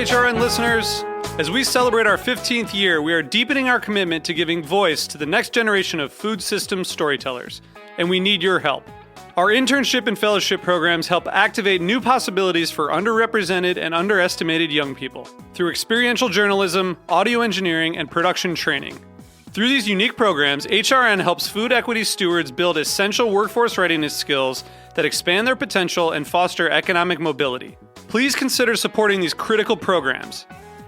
HRN listeners. As we celebrate our 15th year, we are deepening our commitment to giving voice to the next generation of food systems storytellers, and we need your help. Our internship and fellowship programs help activate new possibilities for underrepresented and underestimated young people through experiential journalism, audio engineering, and production training. Through these unique programs, HRN helps food equity stewards build essential workforce readiness skills that expand their potential and foster economic mobility. Please consider supporting these critical programs.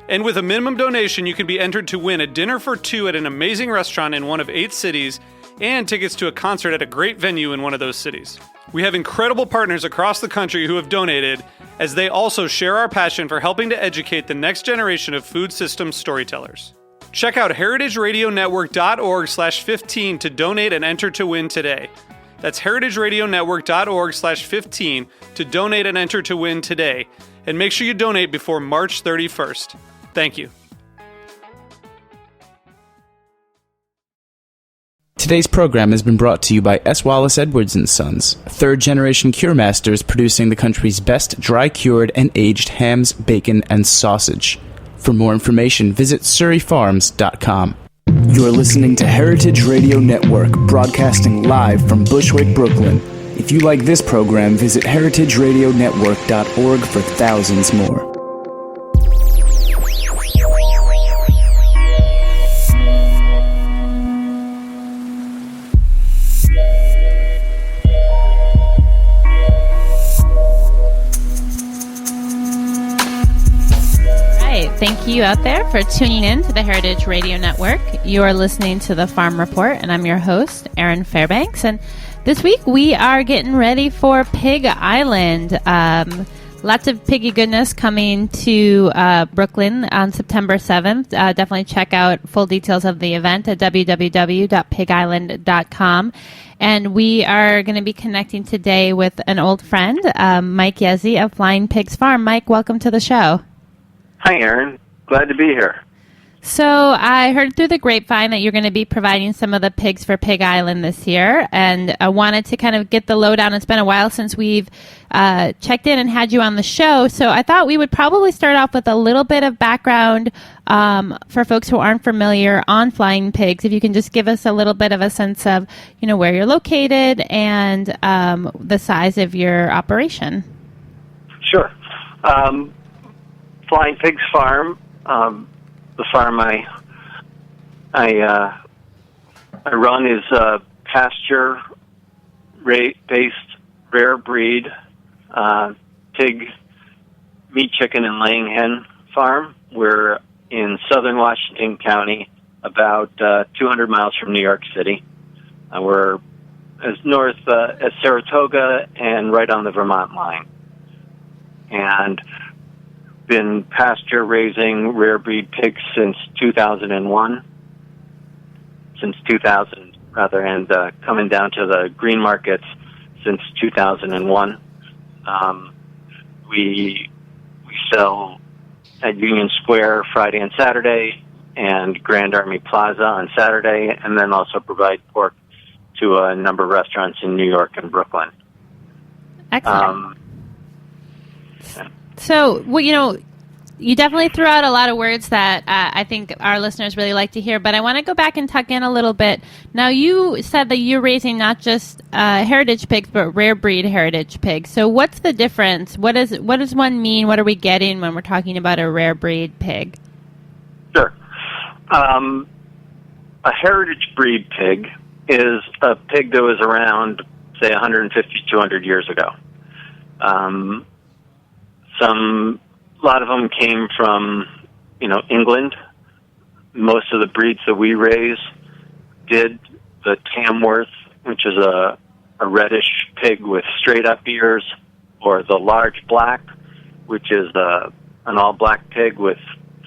And with a minimum donation, you can be entered to win a dinner for two at an amazing restaurant in one of 8 cities and tickets to a concert at a great venue in one of those cities. We have incredible partners across the country who have donated, as they also share our passion for helping to educate the next generation of food systems storytellers. Check out heritageradionetwork.org/15 to donate and enter to win today. That's heritageradionetwork.org/15 to donate and enter to win today. And make sure you donate before March 31st. Thank you. Today's program has been brought to you by S. Wallace Edwards & Sons, third-generation cure masters producing the country's best dry-cured and aged hams, bacon, and sausage. For more information, visit surreyfarms.com. You're listening to Heritage Radio Network, broadcasting live from Bushwick, Brooklyn. If you like this program, visit heritageradionetwork.org for thousands more. Thank you out there for tuning in to the Heritage Radio Network. You are listening to the Farm Report, and I'm your host, Erin Fairbanks. And this week we are getting ready for Pig Island. Lots of piggy goodness coming to Brooklyn on September 7th. Definitely check out full details of the event at www.pigisland.com. And we are going to be connecting today with an old friend, Mike Yezzi of Flying Pigs Farm. Mike, welcome to the show. Hi, Erin. Glad to be here. So I heard through the grapevine that you're going to be providing some of the pigs for Pig Island this year, and I wanted to kind of get the lowdown. It's been a while since we've checked in and had you on the show, so I thought we would probably start off with a little bit of background for folks who aren't familiar on Flying Pigs. If you can just give us a little bit of a sense of, you know, where you're located and the size of your operation. Sure. Flying Pigs Farm, the farm I run is a pasture-based rare breed pig, meat, chicken, and laying hen farm. We're in southern Washington County, about 200 miles from New York City. We're as north as Saratoga and right on the Vermont line. And been pasture raising rare breed pigs since 2001, and coming down to the green markets since 2001. We sell at Union Square Friday and Saturday, and Grand Army Plaza on Saturday, and then also provide pork to a number of restaurants in New York and Brooklyn. Excellent. So, well, you know, you definitely threw out a lot of words that I think our listeners really like to hear, but I want to go back and tuck in a little bit. Now, you said that you're raising not just heritage pigs, but rare breed heritage pigs. So what's the difference? What does one mean? What are we getting when we're talking about a rare breed pig? Sure. A heritage breed pig is a pig that was around, say, 150, 200 years ago. A lot of them came from, England. Most of the breeds that we raise did. The Tamworth, which is a reddish pig with straight up ears, or the large black, which is an all black pig with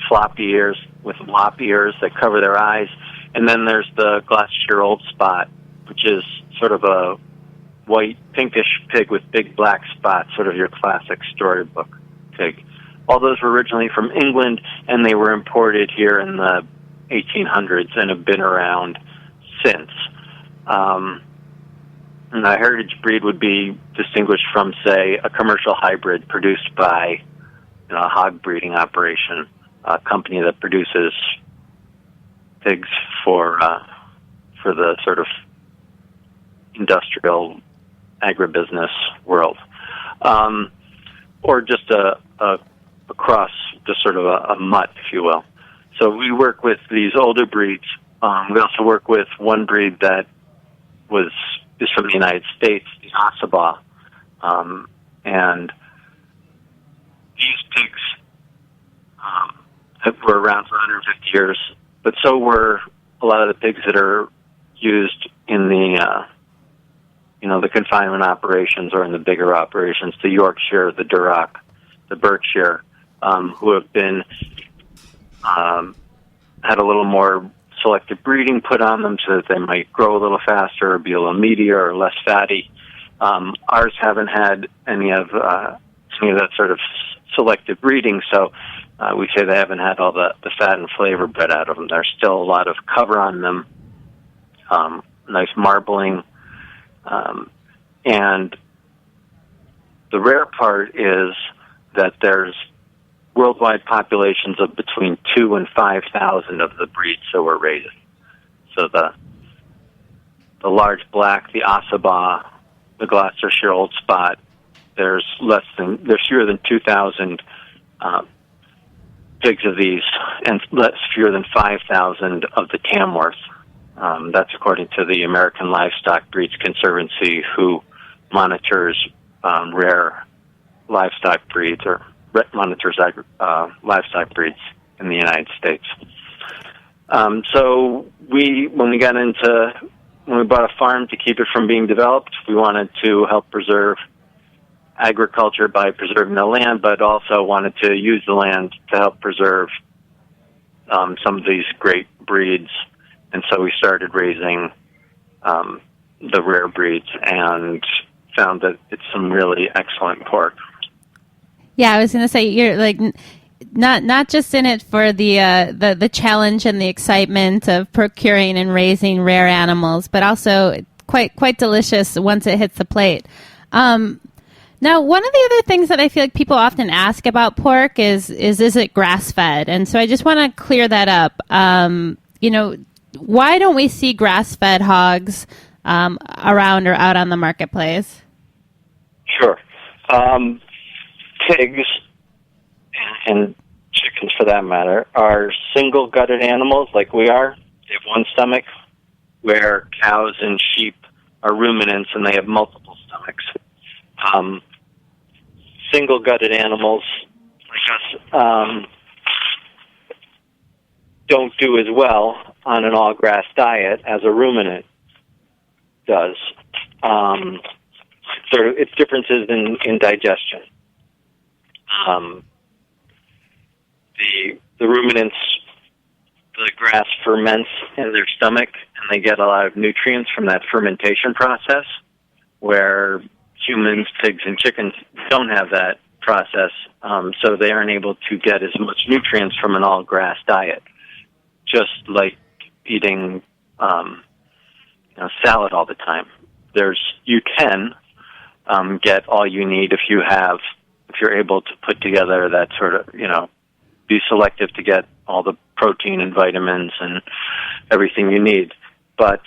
floppy ears, with lop ears that cover their eyes. And then there's the Gloucestershire Old Spot, which is sort of a white, pinkish pig with big black spots, sort of your classic storybook pig. All those were originally from England, and they were imported here in the 1800s and have been around since. And a heritage breed would be distinguished from, say, a commercial hybrid produced by a hog breeding operation, a company that produces pigs for the sort of industrial agribusiness world, or just a cross, just sort of a mutt, if you will. So we work with these older breeds. We also work with one breed that is from the United States, the Ossabaw, and these pigs were around for 150 years, but so were a lot of the pigs that are used in the the confinement operations or in the bigger operations, the Yorkshire, the Duroc, the Berkshire, who have been had a little more selective breeding put on them so that they might grow a little faster or be a little meatier or less fatty. Ours haven't had any of that sort of selective breeding, so we say they haven't had all the fat and flavor bred out of them. There's still a lot of cover on them, nice marbling, and the rare part is that there's worldwide populations of between 2,000 and 5,000 of the breeds that we're raising. So the large black, the Ossabaw, the Gloucestershire Old Spot, there's fewer than 2,000 pigs of these, and fewer than 5,000 of the Tamworth. That's according to the American Livestock Breeds Conservancy, who monitors rare livestock breeds or monitors livestock breeds in the United States. So when we bought a farm to keep it from being developed, we wanted to help preserve agriculture by preserving the land, but also wanted to use the land to help preserve some of these great breeds. And so we started raising the rare breeds and found that it's some really excellent pork. Yeah, I was going to say, you're like not just in it for the challenge and the excitement of procuring and raising rare animals, but also quite delicious once it hits the plate. Now, one of the other things that I feel like people often ask about pork is it grass-fed? And so I just want to clear that up. Why don't we see grass-fed hogs around or out on the marketplace? Sure. Pigs, and chickens for that matter, are single-gutted animals like we are. They have one stomach, where cows and sheep are ruminants and they have multiple stomachs. Single-gutted animals like us don't do as well on an all-grass diet as a ruminant does. It's differences in digestion. The ruminants, the grass ferments in their stomach, and they get a lot of nutrients from that fermentation process, where humans, pigs, and chickens don't have that process, so they aren't able to get as much nutrients from an all-grass diet, just like eating salad all the time. You can get all you need if you're able to put together that sort of, be selective to get all the protein and vitamins and everything you need. But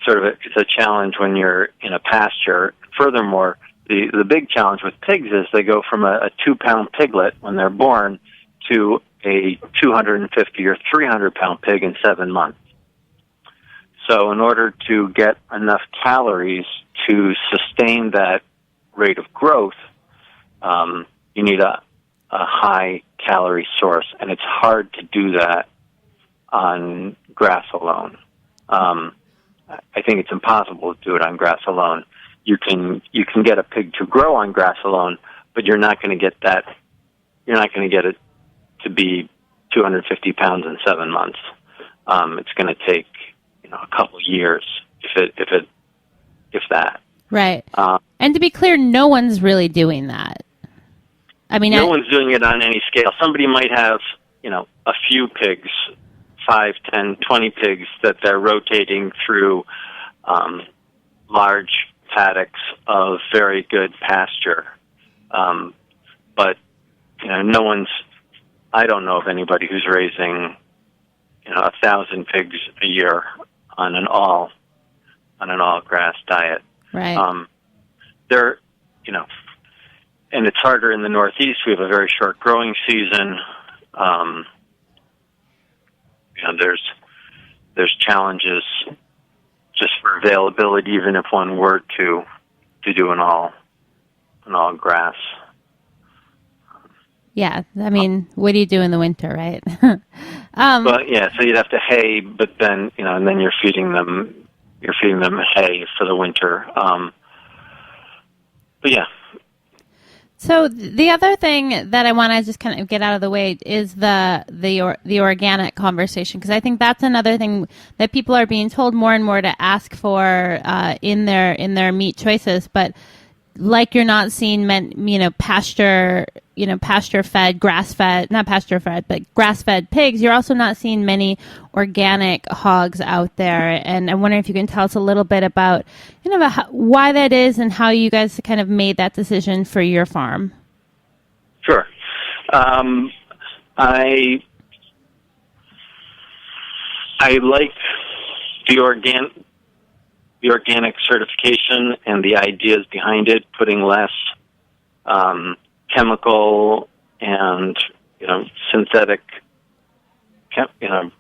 it's a challenge when you're in a pasture. Furthermore, the big challenge with pigs is they go from a 2-pound piglet when they're born to a 250 or 300-pound pig in 7 months. So in order to get enough calories to sustain that rate of growth, you need a high-calorie source, and it's hard to do that on grass alone. I think it's impossible to do it on grass alone. You can get a pig to grow on grass alone, but you're not going to get that. You're not going to get it to be 250 pounds in 7 months. It's going to take a couple years, if that. Right. And to be clear, no one's really doing that. I mean, no one's doing it on any scale. Somebody might have, a few pigs, 5, 10, 20 pigs that they're rotating through large paddocks of very good pasture. But I don't know of anybody who's raising 1,000 pigs a year on an all grass diet. Right. There, and it's harder in the Northeast. We have a very short growing season. There's challenges just for availability, even if one were to do an all grass. Yeah, I mean, what do you do in the winter, right? Well, yeah, so you'd have to hay, but then and then you're feeding them hay for the winter. But yeah. So the other thing that I want to just kind of get out of the way is the organic conversation, because I think that's another thing that people are being told more and more to ask for in their meat choices, but like you're not seeing pasture fed, grass fed, not pasture fed, but grass fed pigs. You're also not seeing many organic hogs out there. And I'm wondering if you can tell us a little bit about, why that is and how you guys kind of made that decision for your farm. Sure. I like the organic certification and the ideas behind it, putting less chemical and synthetic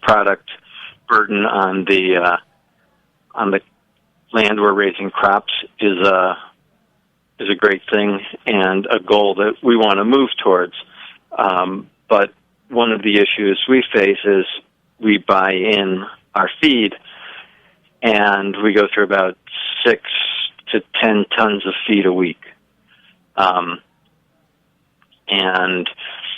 product burden on the land we're raising crops is a great thing and a goal that we want to move towards. But one of the issues we face is we buy in our feed, and we go through about 6 to 10 tons of feed a week. And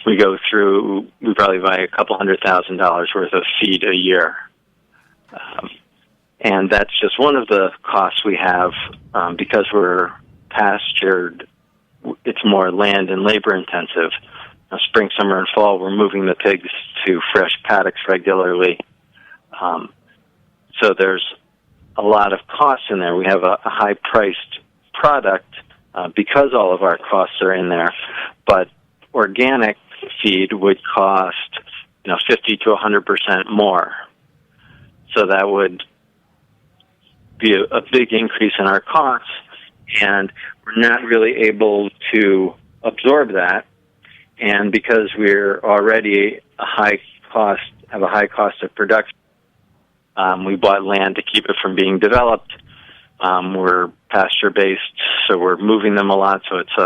we probably buy a couple $100,000 worth of feed a year. And that's just one of the costs we have, because we're pastured. It's more land and labor intensive. Spring, summer, and fall, we're moving the pigs to fresh paddocks regularly. So there's a lot of costs in there. We have a high-priced product because all of our costs are in there, but organic feed would cost 50 to 100% more. So that would be a big increase in our costs, and we're not really able to absorb that. And because we're already have a high cost of production, we bought land to keep it from being developed. We're pasture-based, so we're moving them a lot, so it's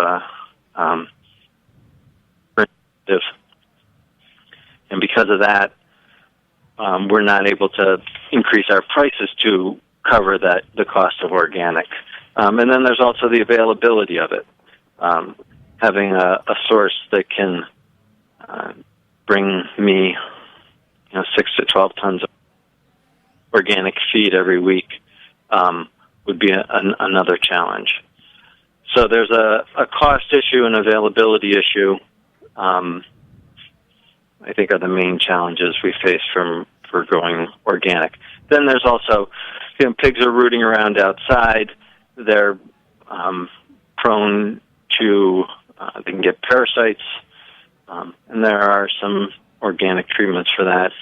and because of that, we're not able to increase our prices to cover the cost of organic. And then there's also the availability of it. Having a source that can bring me 6 to 12 tons of organic feed every week would be another challenge. So there's a cost issue and availability issue, I think, are the main challenges we face for growing organic. Then there's also, pigs are rooting around outside. They're prone to, they can get parasites, and there are some organic treatments for that.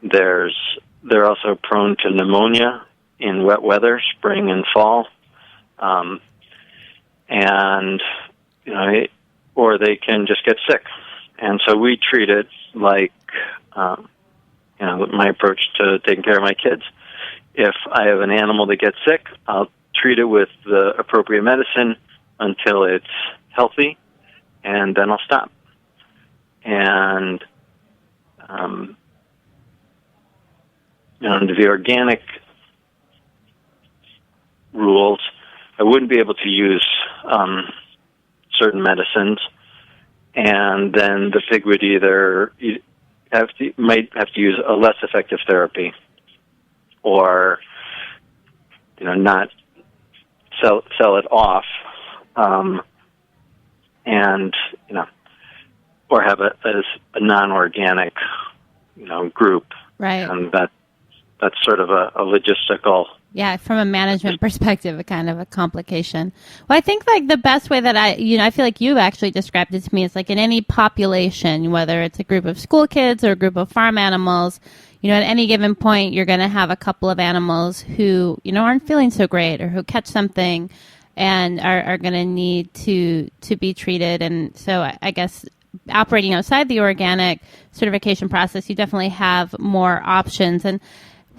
They're also prone to pneumonia in wet weather, spring and fall, and or they can just get sick. And so we treat it like my approach to taking care of my kids. If I have an animal that gets sick, I'll treat it with the appropriate medicine until it's healthy, and then I'll stop. And under the organic rules, I wouldn't be able to use certain medicines, and then the pig would either might have to use a less effective therapy, or not sell it off, and or have it as a non-organic group, right? And that's sort of a logistical Yeah, from a management perspective, a kind of a complication. Well, I think like the best way that I feel like you've actually described it to me is like in any population, whether it's a group of school kids or a group of farm animals, at any given point, you're going to have a couple of animals who, aren't feeling so great or who catch something and are going to need to be treated. And so I guess operating outside the organic certification process, you definitely have more options. And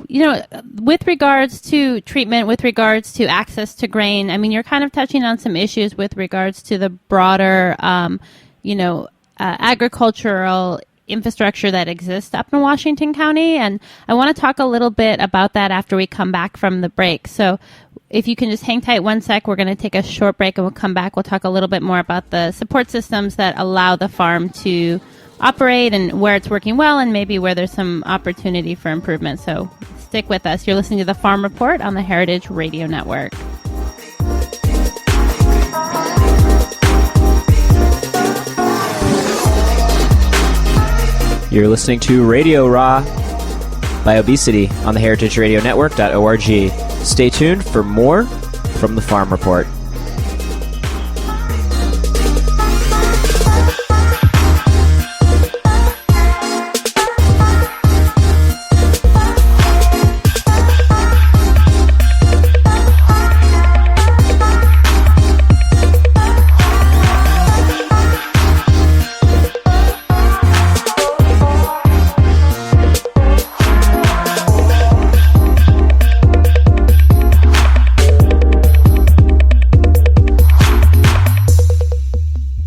with regards to treatment, with regards to access to grain, I mean, you're kind of touching on some issues with regards to the broader, agricultural infrastructure that exists up in Washington County. And I want to talk a little bit about that after we come back from the break. So if you can just hang tight one sec, we're going to take a short break and we'll come back. We'll talk a little bit more about the support systems that allow the farm to operate and where it's working well and maybe where there's some opportunity for improvement. So stick with us. You're listening to the Farm Report on the Heritage Radio Network. You're listening to Radio Raw by Obesity on the heritageradionetwork.org. Stay tuned for more from the Farm Report.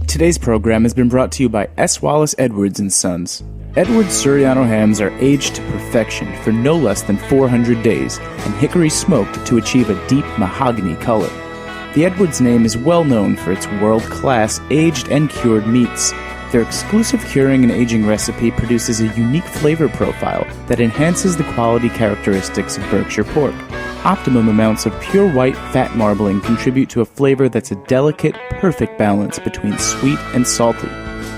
Today's program has been brought to you by S. Wallace Edwards & Sons. Edwards Suriano hams are aged to perfection for no less than 400 days and hickory smoked to achieve a deep mahogany color. The Edwards name is well known for its world-class aged and cured meats. Their exclusive curing and aging recipe produces a unique flavor profile that enhances the quality characteristics of Berkshire pork. Optimum amounts of pure white fat marbling contribute to a flavor that's a delicate, perfect balance between sweet and salty.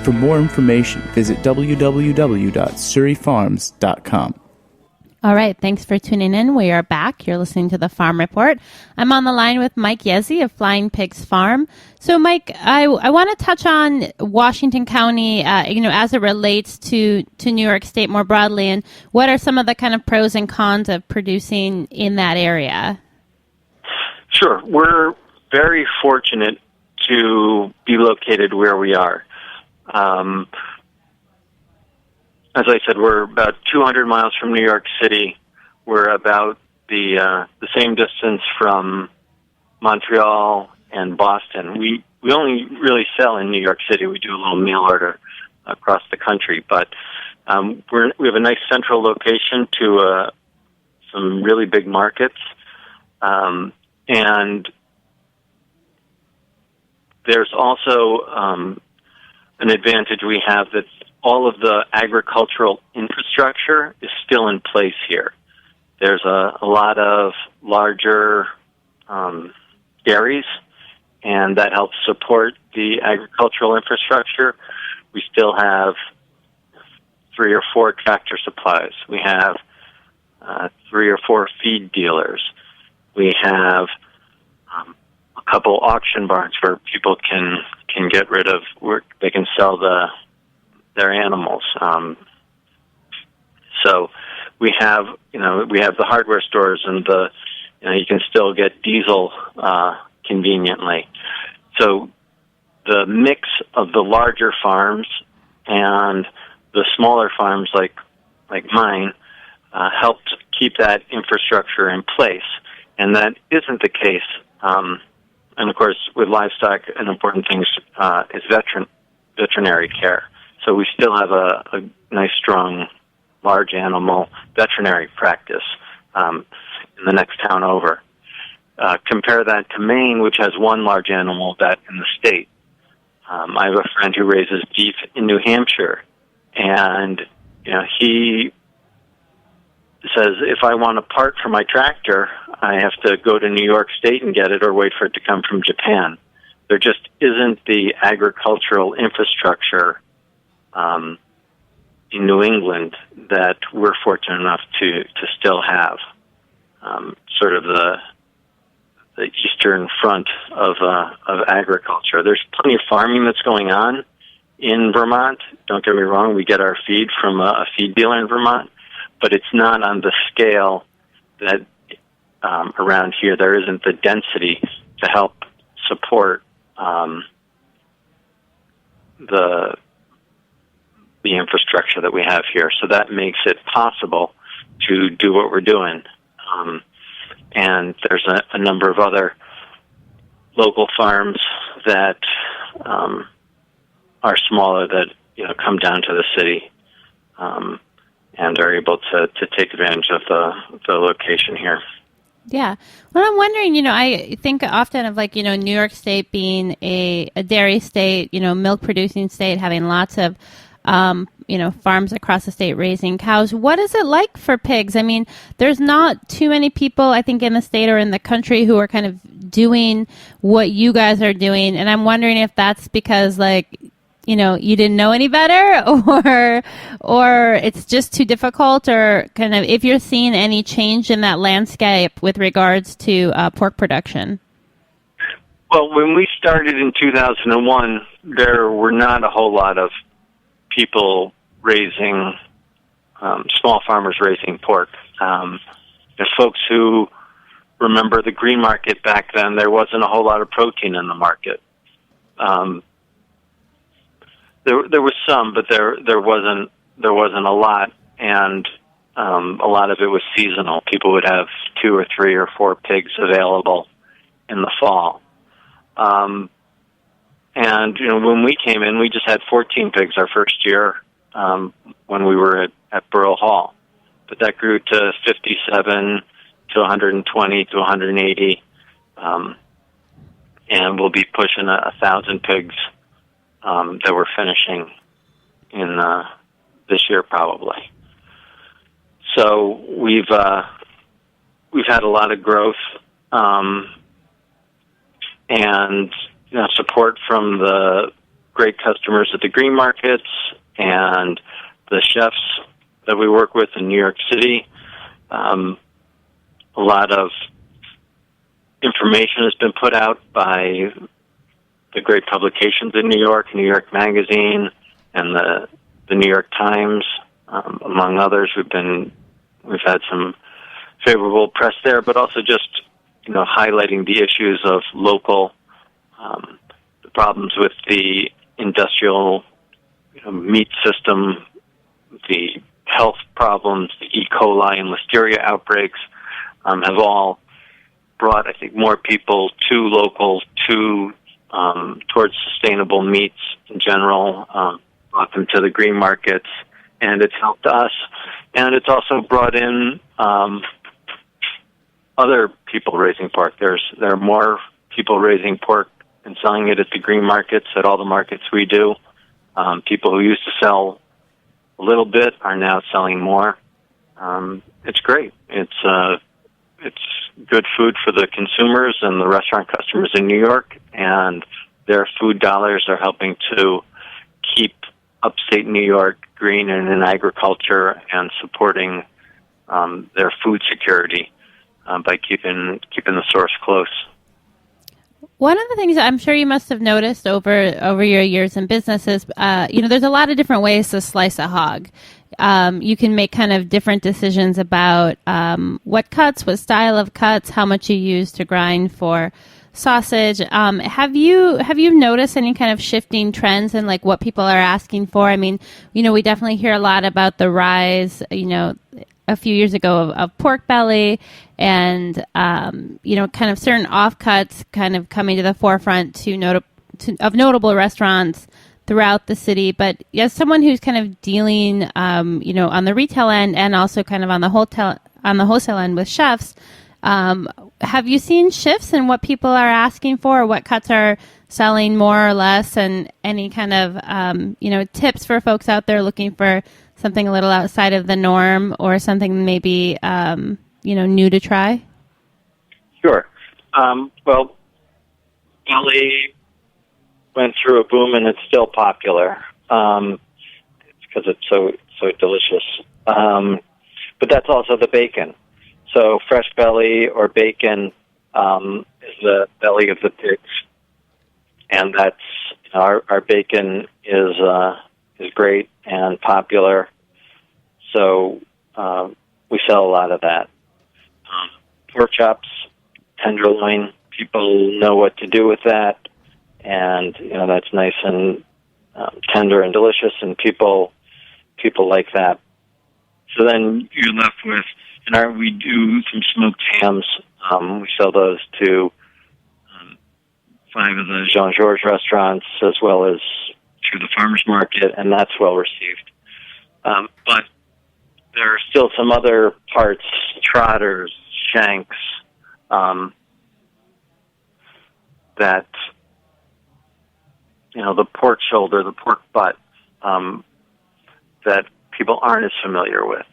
For more information, visit www.surreyfarms.com. All right, thanks for tuning in. We are back. You're listening to the Farm Report. I'm on the line with Mike Yezzi of Flying Pigs Farm. So, Mike, I want to touch on Washington County, as it relates to New York State more broadly, and what are some of the kind of pros and cons of producing in that area? Sure. We're very fortunate to be located where we are. As I said, we're about 200 miles from New York City. We're about the same distance from Montreal and Boston. We only really sell in New York City. We do a little mail order across the country, but we have a nice central location to some really big markets, and there's also an advantage we have that all of the agricultural infrastructure is still in place here. There's a lot of larger dairies, and that helps support the agricultural infrastructure. We still have 3 or 4 tractor supplies. We have 3 or 4 feed dealers. We have a couple auction barns where people can get rid of, where they can sell their animals. So we have the hardware stores, and you can still get diesel conveniently. So the mix of the larger farms and the smaller farms like mine helped keep that infrastructure in place, and that isn't the case. And of course, with livestock, an important thing is veterinary care. So we still have a nice, strong, large animal veterinary practice in the next town over. Compare that to Maine, which has one large animal vet in the state. I have a friend who raises beef in New Hampshire, and he says, if I want a part for my tractor, I have to go to New York State and get it, or wait for it to come from Japan. There just isn't the agricultural infrastructure in New England that we're fortunate enough to still have. sort of the eastern front of agriculture. There's plenty of farming that's going on in Vermont. Don't get me wrong, we get our feed from a feed dealer in Vermont, but it's not on the scale that around here. There isn't the density to help support the infrastructure that we have here. So that makes it possible to do what we're doing. And there's a number of other local farms that are smaller that come down to the city and are able to take advantage of the location here. Yeah. Well, I'm wondering, I think often of New York State being a dairy state, milk producing state, having lots of farms across the state raising cows. What is it like for pigs? I mean, there's not too many people, I think, in the state or in the country who are kind of doing what you guys are doing. And I'm wondering if that's because, you didn't know any better or it's just too difficult, or kind of if you're seeing any change in that landscape with regards to pork production. Well, when we started in 2001, there were not a whole lot of people raising, small farmers raising pork. The folks who remember the green market back then, there wasn't a whole lot of protein in the market. There was some, but there wasn't a lot, and a lot of it was seasonal. People would have 2 or 3 or 4 pigs available in the fall. And when we came in, we just had 14 pigs our first year when we were at Borough Hall, but that grew to 57 to 120 to 180, and we'll be pushing 1,000 pigs that we're finishing in this year probably. So we've had a lot of growth and support from the great customers at the green markets and the chefs that we work with in New York City. A lot of information has been put out by the great publications in New York Magazine and the New York Times, among others. We've had some favorable press there, but also just highlighting the issues of local, the problems with the industrial meat system, the health problems, the E. coli and listeria outbreaks have all brought, I think, more people to local, towards sustainable meats in general, brought them to the green markets, and it's helped us. And it's also brought in other people raising pork. There are more people raising pork and selling it at the green markets, at all the markets we do. People who used to sell a little bit are now selling more. It's great. It's good food for the consumers and the restaurant customers in New York, and their food dollars are helping to keep upstate New York green and in agriculture and supporting their food security by keeping the source close. One of the things I'm sure you must have noticed over your years in business is, there's a lot of different ways to slice a hog. You can make kind of different decisions about what cuts, what style of cuts, how much you use to grind for sausage. Have you noticed any kind of shifting trends in what people are asking for? I mean, we definitely hear a lot about the rise, a few years ago of pork belly and, kind of certain offcuts kind of coming to the forefront of notable restaurants throughout the city. But as someone who's kind of dealing, on the retail end and also kind of on the wholesale end with chefs, have you seen shifts in what people are asking for, or what cuts are selling more or less, and any kind of, tips for folks out there looking for something a little outside of the norm or something maybe, new to try? Sure. Well, belly went through a boom, and it's still popular. It's because it's so delicious. But that's also the bacon. So fresh belly or bacon is the belly of the pigs, and that's our bacon is great and popular. So we sell a lot of that. Pork chops, tenderloin, people know what to do with that, and that's nice and tender and delicious, and people like that. So then you're left with, we do some smoked hams. We sell those to 5 of the Jean-Georges restaurants as well as to the farmers market, and that's well received. But there are still some other parts, trotters, shanks, that, the pork shoulder, the pork butt, that people aren't as familiar with.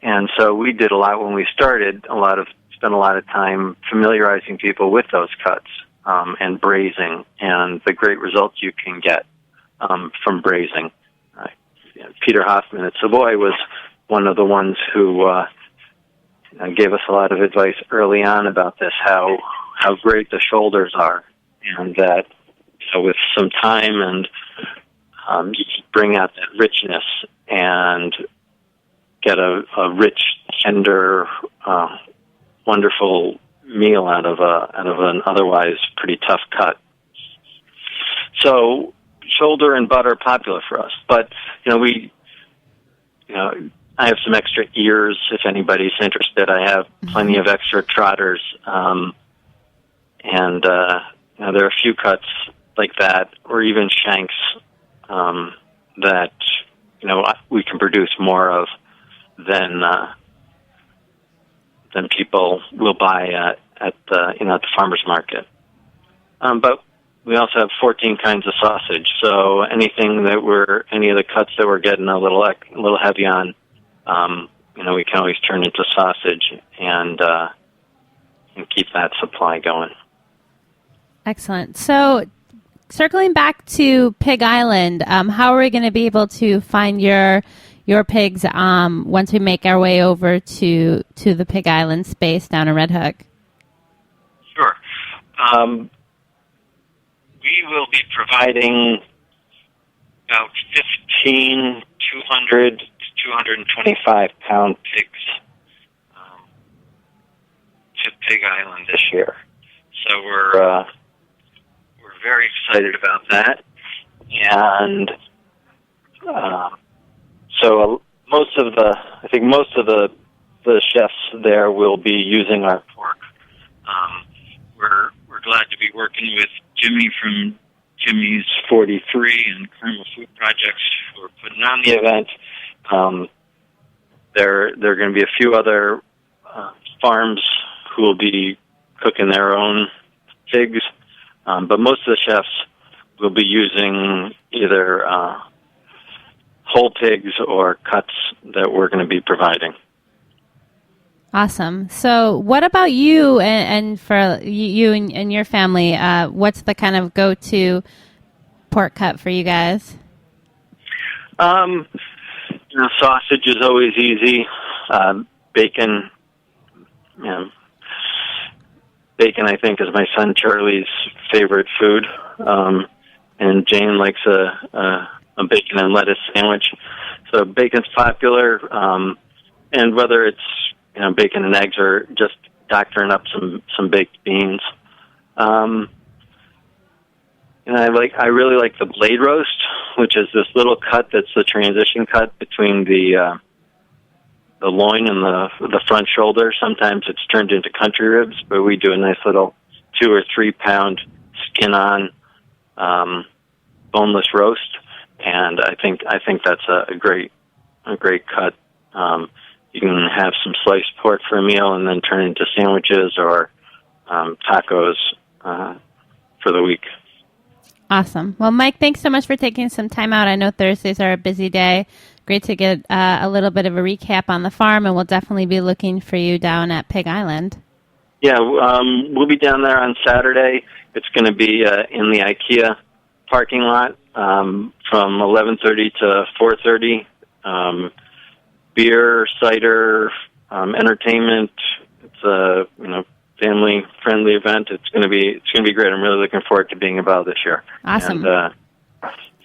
And so we did a lot when we started, spent a lot of time familiarizing people with those cuts, and braising, and the great results you can get from braising. Peter Hoffman at Savoy was one of the ones who gave us a lot of advice early on about this, how great the shoulders are, and that with some time and you can bring out that richness and get a rich, tender, wonderful meal out of an otherwise pretty tough cut. So shoulder and butt are popular for us, but I have some extra ears if anybody's interested. I have plenty of extra trotters, and there are a few cuts like that, or even shanks that we can produce more of than people will buy at the farmers market. But we also have 14 kinds of sausage, so any of the cuts that we're getting a little heavy on, we can always turn into sausage and keep that supply going. Excellent. So, circling back to Pig Island, how are we going to be able to find your pigs once we make our way over to the Pig Island space down in Red Hook? Sure. We will be providing about 15 200 to 225-pound pigs to Pig Island this year. So we're very excited about that, and so most of the chefs there will be using our pork. We're glad to be working with Jimmy from Jimmy's 43 and Carmel Food Projects who are putting on the event. There are going to be a few other farms who will be cooking their own pigs, but most of the chefs will be using either whole pigs or cuts that we're going to be providing. Awesome. So what about you and for you and your family, what's the kind of go-to pork cut for you guys? Sausage is always easy. Bacon, bacon, I think, is my son Charlie's favorite food. And Jane likes a bacon and lettuce sandwich. So bacon's popular. And whether it's, bacon and eggs or just doctoring up some baked beans. I really like the blade roast, which is this little cut that's the transition cut between the loin and the front shoulder. Sometimes it's turned into country ribs, but we do a nice little 2 or 3 pound skin on boneless roast, and I think that's a great cut. You can have some sliced pork for a meal and then turn it into sandwiches or tacos for the week. Awesome. Well, Mike, thanks so much for taking some time out. I know Thursdays are a busy day. Great to get a little bit of a recap on the farm, and we'll definitely be looking for you down at Pig Island. Yeah, we'll be down there on Saturday. It's going to be in the IKEA parking lot from 11:30 to 4:30. Beer, cider, entertainment. It's a family-friendly event. It's going to be great. I'm really looking forward to being involved this year. Awesome. And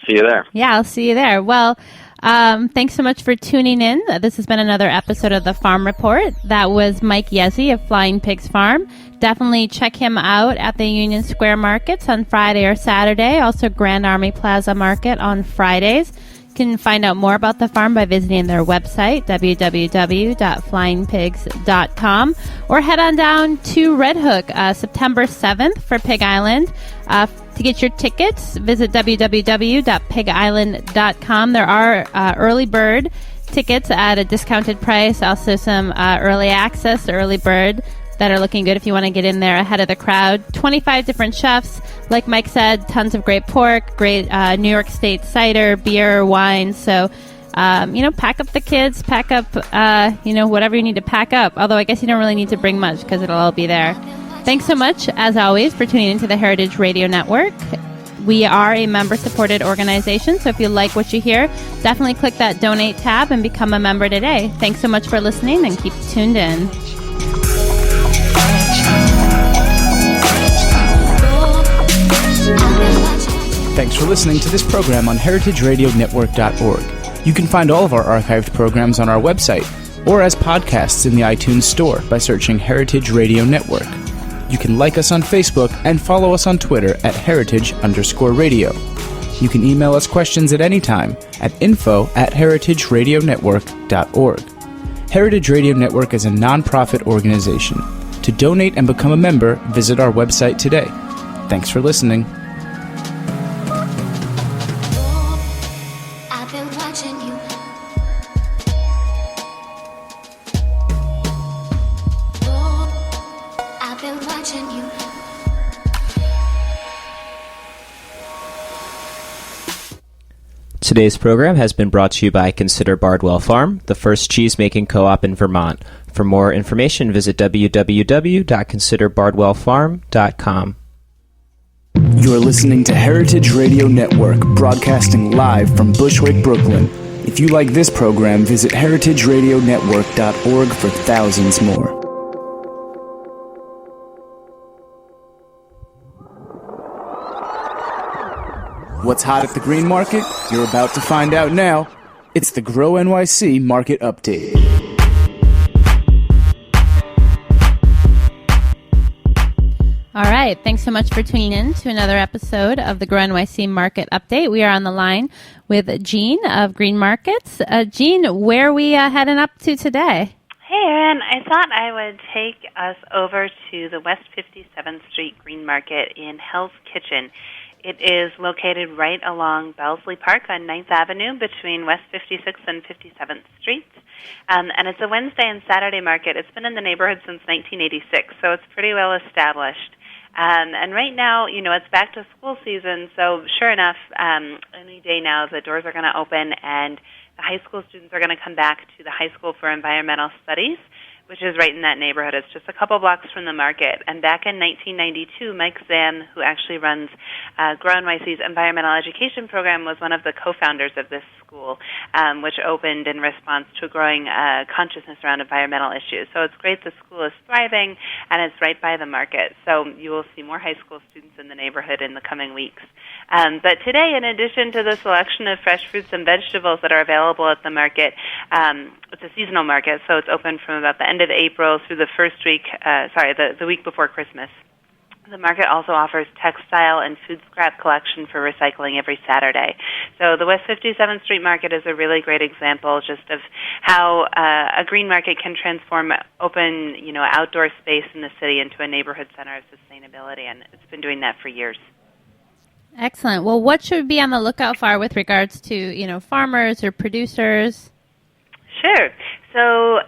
see you there. Yeah, I'll see you there. Well, thanks so much for tuning in. This has been another episode of the Farm Report. That was Mike Yezzi of Flying Pigs Farm. Definitely check him out at the Union Square Markets on Friday or Saturday. Also Grand Army Plaza Market on Fridays. You can find out more about the farm by visiting their website, www.flyingpigs.com, or head on down to Red Hook September 7th for Pig Island. To get your tickets, visit www.pigisland.com. There are early bird tickets at a discounted price, also some early access, early bird that are looking good if you want to get in there ahead of the crowd. 25 different chefs. Like Mike said, tons of great pork, great New York State cider, beer, wine. So, pack up the kids, pack up, whatever you need to pack up. Although I guess you don't really need to bring much because it'll all be there. Thanks so much, as always, for tuning into the Heritage Radio Network. We are a member-supported organization, so if you like what you hear, definitely click that donate tab and become a member today. Thanks so much for listening, and keep tuned in. Thanks for listening to this program on heritageradionetwork.org. You can find all of our archived programs on our website or as podcasts in the iTunes Store by searching Heritage Radio Network. You can like us on Facebook and follow us on Twitter at @heritage_radio. You can email us questions at any time at info@heritageradionetwork.org. Heritage Radio Network is a non-profit organization. To donate and become a member, visit our website today. Thanks for listening. I've been watching you. Oh, I've been watching you. Today's program has been brought to you by Consider Bardwell Farm, the first cheese-making co-op in Vermont. For more information, visit www.considerbardwellfarm.com. You're listening to Heritage Radio Network, broadcasting live from Bushwick, Brooklyn. If you like this program, visit heritageradionetwork.org for thousands more. What's hot at the green market? You're about to find out now. It's the Grow NYC Market Update. All right. Thanks so much for tuning in to another episode of the Grow NYC Market Update. We are on the line with Jean of Green Markets. Jean, where are we heading up to today? Hey, Erin. I thought I would take us over to the West 57th Street Green Market in Hell's Kitchen. It is located right along Bellesley Park on 9th Avenue between West 56th and 57th Street. And it's a Wednesday and Saturday market. It's been in the neighborhood since 1986, so it's pretty well established. And right now, it's back to school season, so sure enough, any day now the doors are going to open and the high school students are going to come back to the High School for Environmental Studies, which is right in that neighborhood. It's just a couple blocks from the market. And back in 1992, Mike Zan, who actually runs Grow NYC's environmental education program, was one of the co-founders of this school, which opened in response to a growing consciousness around environmental issues. So it's great the school is thriving, and it's right by the market. So you will see more high school students in the neighborhood in the coming weeks. But today, in addition to the selection of fresh fruits and vegetables that are available at the market, it's a seasonal market, so it's open from about the end of April through the first week, the week before Christmas. The market also offers textile and food scrap collection for recycling every Saturday. So the West 57th Street Market is a really great example just of how a green market can transform open, outdoor space in the city into a neighborhood center of sustainability, and it's been doing that for years. Excellent. Well, what should we be on the lookout for with regards to, farmers or producers? Sure. So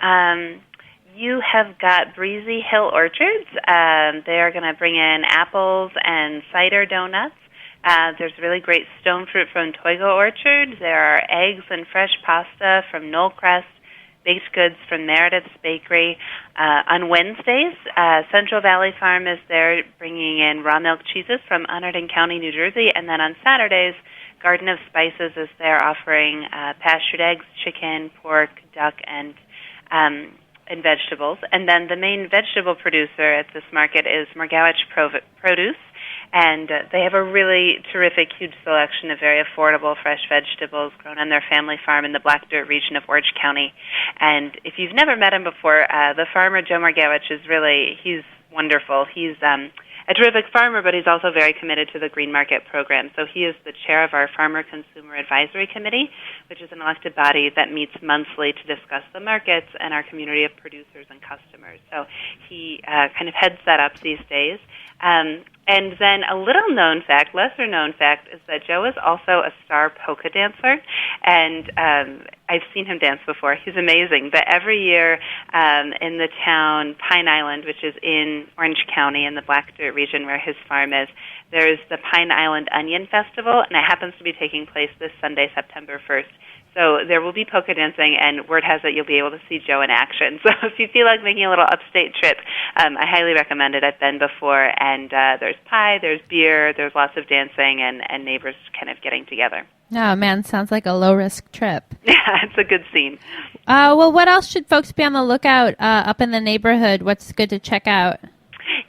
you have got Breezy Hill Orchards. They are going to bring in apples and cider donuts. There's really great stone fruit from Toigo Orchard. There are eggs and fresh pasta from Knollcrest, baked goods from Meredith's Bakery. On Wednesdays, Central Valley Farm is there bringing in raw milk cheeses from Hunterdon County, New Jersey. And then on Saturdays, Garden of Spices is there offering pastured eggs, chicken, pork, duck, and and vegetables. And then the main vegetable producer at this market is Morgowich Produce. And they have a really terrific, huge selection of very affordable fresh vegetables grown on their family farm in the Black Dirt region of Orange County. And if you've never met him before, the farmer, Joe Morgowich, he's wonderful. He's a terrific farmer, but he's also very committed to the Green Market program. So he is the chair of our Farmer Consumer Advisory Committee, which is an elected body that meets monthly to discuss the markets and our community of producers and customers. So he kind of heads that up these days. And then a lesser-known fact, is that Joe is also a star polka dancer, and I've seen him dance before. He's amazing. But every year in the town Pine Island, which is in Orange County in the Black Dirt region where his farm is, there's the Pine Island Onion Festival, and it happens to be taking place this Sunday, September 1st. So there will be polka dancing, and word has it you'll be able to see Joe in action. So if you feel like making a little upstate trip, I highly recommend it. I've been before, and there's pie, there's beer, there's lots of dancing, and neighbors kind of getting together. Oh, man, sounds like a low-risk trip. Yeah, it's a good scene. Well, what else should folks be on the lookout up in the neighborhood? What's good to check out?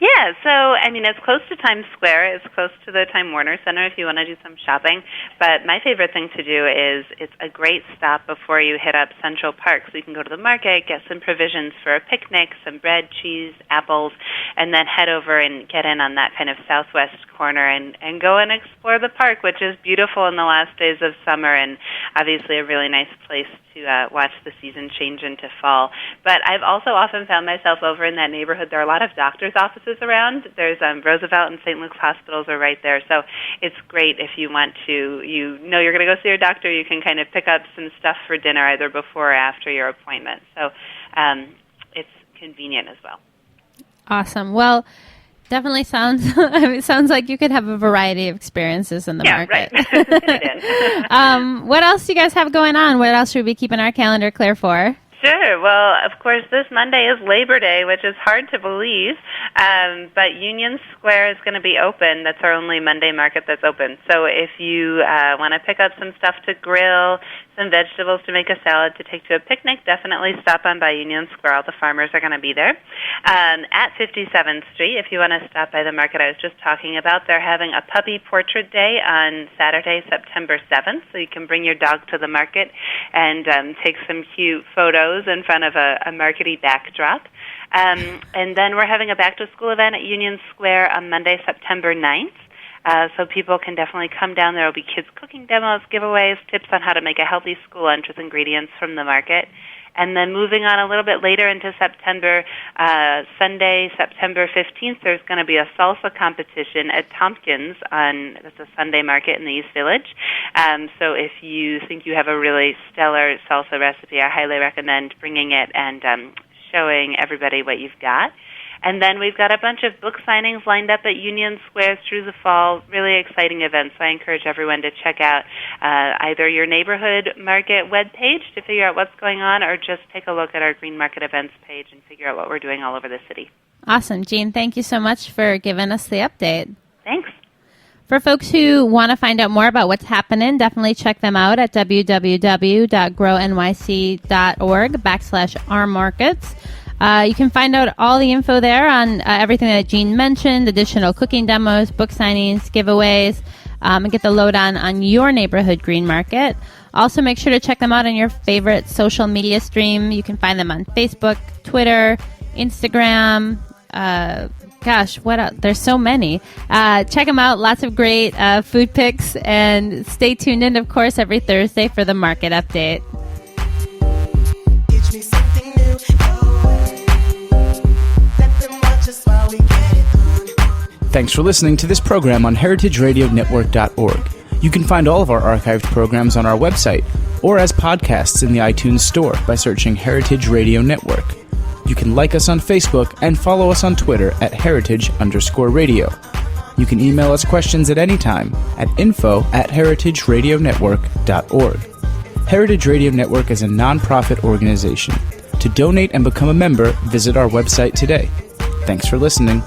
Yeah, so, it's close to Times Square. It's close to the Time Warner Center if you want to do some shopping. But my favorite thing to do is it's a great stop before you hit up Central Park. So you can go to the market, get some provisions for a picnic, some bread, cheese, apples, and then head over and get in on that kind of southwest corner and go and explore the park, which is beautiful in the last days of summer and obviously a really nice place to watch the season change into fall. But I've also often found myself over in that neighborhood. There are a lot of doctors' offices around. There's Roosevelt and St. Luke's hospitals are right there. So it's great if you want to, you're going to go see your doctor, you can kind of pick up some stuff for dinner either before or after your appointment. So it's convenient as well. Awesome. Well, definitely sounds it sounds like you could have a variety of experiences in the market. Right. What else do you guys have going on? What else should we be keeping our calendar clear for? Sure. Well, of course, this Monday is Labor Day, which is hard to believe, but Union Square is going to be open. That's our only Monday market that's open. So if you want to pick up some stuff to grill, some vegetables to make a salad to take to a picnic, definitely stop on by Union Square. All the farmers are going to be there. At 57th Street, if you want to stop by the market I was just talking about, they're having a puppy portrait day on Saturday, September 7th, so you can bring your dog to the market and take some cute photos in front of a markety backdrop. And then we're having a back-to-school event at Union Square on Monday, September 9th. So people can definitely come down. There will be kids cooking demos, giveaways, tips on how to make a healthy school lunch with ingredients from the market. And then moving on a little bit later into September, Sunday, September 15th, there's going to be a salsa competition at Tompkins that's a Sunday market in the East Village. So if you think you have a really stellar salsa recipe, I highly recommend bringing it and showing everybody what you've got. And then we've got a bunch of book signings lined up at Union Square through the fall, really exciting events. So I encourage everyone to check out either your neighborhood market webpage to figure out what's going on or just take a look at our Green Market events page and figure out what we're doing all over the city. Awesome. Jean, thank you so much for giving us the update. Thanks. For folks who want to find out more about what's happening, definitely check them out at www.grownyc.org/ourmarkets. You can find out all the info there on everything that Jean mentioned, additional cooking demos, book signings, giveaways, and get the lowdown on your neighborhood green market. Also, make sure to check them out on your favorite social media stream. You can find them on Facebook, Twitter, Instagram. What else? There's so many. Check them out. Lots of great food pics. And stay tuned in, of course, every Thursday for the market update. Teach me something new. Thanks for listening to this program on heritageradionetwork.org. You can find all of our archived programs on our website or as podcasts in the iTunes Store by searching Heritage Radio Network. You can like us on Facebook and follow us on Twitter at @heritage_radio. You can email us questions at any time at info@heritageradionetwork.org. Heritage Radio Network is a non-profit organization. To donate and become a member, visit our website today. Thanks for listening.